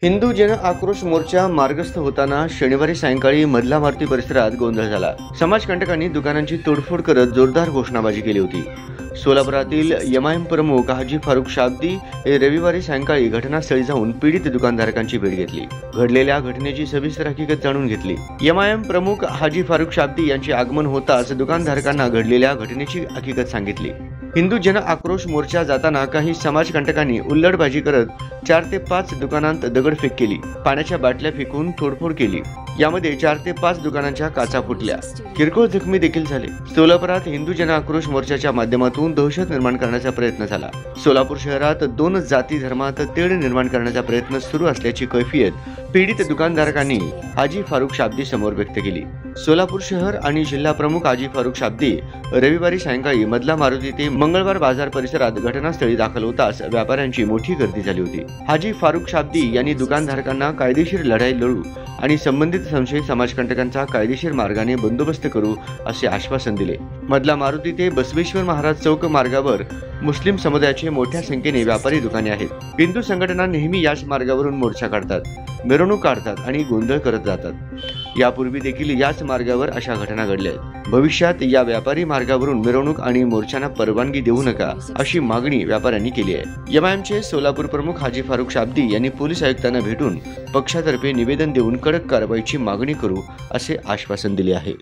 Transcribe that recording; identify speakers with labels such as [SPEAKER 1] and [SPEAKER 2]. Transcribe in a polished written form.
[SPEAKER 1] हिंदू जन आक्रोश मोर्चा मार्गस्थ होताना शनिवारी सायंकाळी मधला मारुती परिसरात गोंधळ झाला। समाजकंटकांनी दुकानांची तोडफोड करत जोरदार घोषणाबाजी केली होती। सोलापुरातील एमआयएम प्रमुख हाजी फारुख शाब्दी हे रविवारी सायंकाळी घटनास्थळी जाऊन पीडित दुकानधारकांची भेट घेतली। घडलेल्या घटनेची सविस्तर हकीकत जाणून घेतली। एमआयएम प्रमुख हाजी फारुख शाब्दी यांचे आगमन होताच दुकानधारकांना घडलेल्या घटनेची हकीकत सांगितली। हिंदू जन आक्रोश मोर्चा जाताना काही समाजकंटकांनी उल्लडबाजी करत 4 ते 5 दुकानांत दगडफेक केली, पाण्याच्या बाटल्या फेकून तोडफोड केली। यामध्ये 4 ते 5 दुकानांच्या काचा फुटल्या, किरकोळ जखमी देखील झाले। सोलापुरात हिंदू जन आक्रोश मोर्चाच्या माध्यमातून दहशत निर्माण करण्याचा प्रयत्न झाला। सोलापूर शहरात 2 जाती धर्मात तेढ निर्माण करण्याचा प्रयत्न सुरू असल्याची कैफियत पीडित दुकानधारकांनी हाजी फारुख शाब्दी समोर व्यक्त केली। सोलापूर शहर आणि जिल्हा प्रमुख हाजी फारुख शाब्दी रविवारी सायंकाळी मधला मारुती ते मंगळवार बाजार परिसरात घटनास्थळी दाखल होताच व्यापाऱ्यांची मोठी गर्दी झाली होती। हाजी फारुख शाब्दी यांनी दुकानधारकांना कायदेशीर लढाई लढू आणि संबंधित संशयित समाजकंटकांचा कायदेशीर मार्गाने बंदोबस्त करू असे आश्वासन दिले। मधला मारुती ते बसवेश्वर महाराज चौक मार्गावर मुस्लिम समुदायाचे मोठ्या संख्येने व्यापारी दुकाने आहेत। हिंदू संघटना नेहमी याच मार्गावरून मोर्चा काढतात, मिरवणूक काढतात आणि गोंधळ करत जातात। यापूर्वी देखील याच मार्गावर अशा घटना घडल्या आहेत। भविष्यात या व्यापारी मार्गावरून मिरवणूक आणि मोर्चांना परवानगी देऊ नका अशी मागणी व्यापाऱ्यांनी केली आहे। एमआयएमचे सोलापूर प्रमुख हाजी फारुख शाब्दी यांनी पोलीस आयुक्तांना भेटून पक्षातर्फे निवेदन देऊन कडक कारवाईची मागणी करू असे आश्वासन दिले आहे।